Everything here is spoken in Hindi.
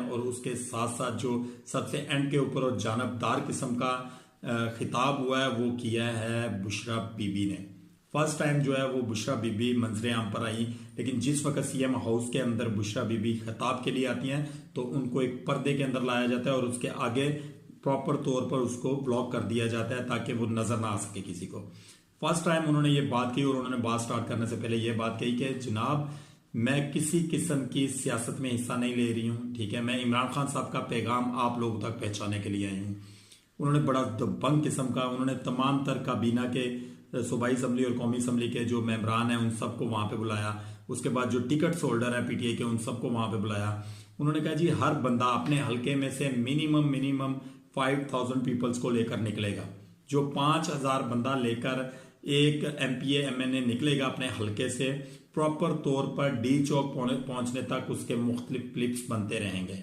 और उसके साथ साथ जो सबसे एंड के ऊपर और जानबदार किस्म का खिताब हुआ है वो किया है बुशरा बीबी ने। फर्स्ट टाइम जो है वो बुशरा बीबी मंजरे आम पर आई, लेकिन जिस वक्त सीएम हाउस के अंदर बुशरा बीबी खिताब के लिए आती हैं तो उनको एक पर्दे के अंदर लाया जाता है और उसके आगे प्रॉपर तौर पर उसको ब्लॉक कर दिया जाता है ताकि वो नजर ना आ सके किसी को। फर्स्ट टाइम उन्होंने ये बात की और उन्होंने बात स्टार्ट करने से पहले ये बात कही कि जनाब मैं किसी किस्म की सियासत में हिस्सा नहीं ले रही हूँ, ठीक है, मैं इमरान खान साहब का पैगाम आप लोगों तक पहुंचाने के लिए आई हूँ। उन्होंने बड़ा दबंग किस्म का, उन्होंने तमाम तर काबीना के सूबाई असम्बली और कौमी असम्बली के जो मेंबरान हैं उन सबको वहां पे बुलाया। उसके बाद जो टिकट होल्डर है पीटीआई के उन सबको वहां पे बुलाया। उन्होंने कहा जी हर बंदा अपने हल्के में से मिनिमम 5,000 पीपल्स को लेकर निकलेगा। जो 5,000 बंदा लेकर एक एमपीए एमएनए निकलेगा अपने हल्के से, प्रॉपर तौर पर डी चौक पहुंचने तक उसके मुख्तलिफ क्लिप्स बनते रहेंगे।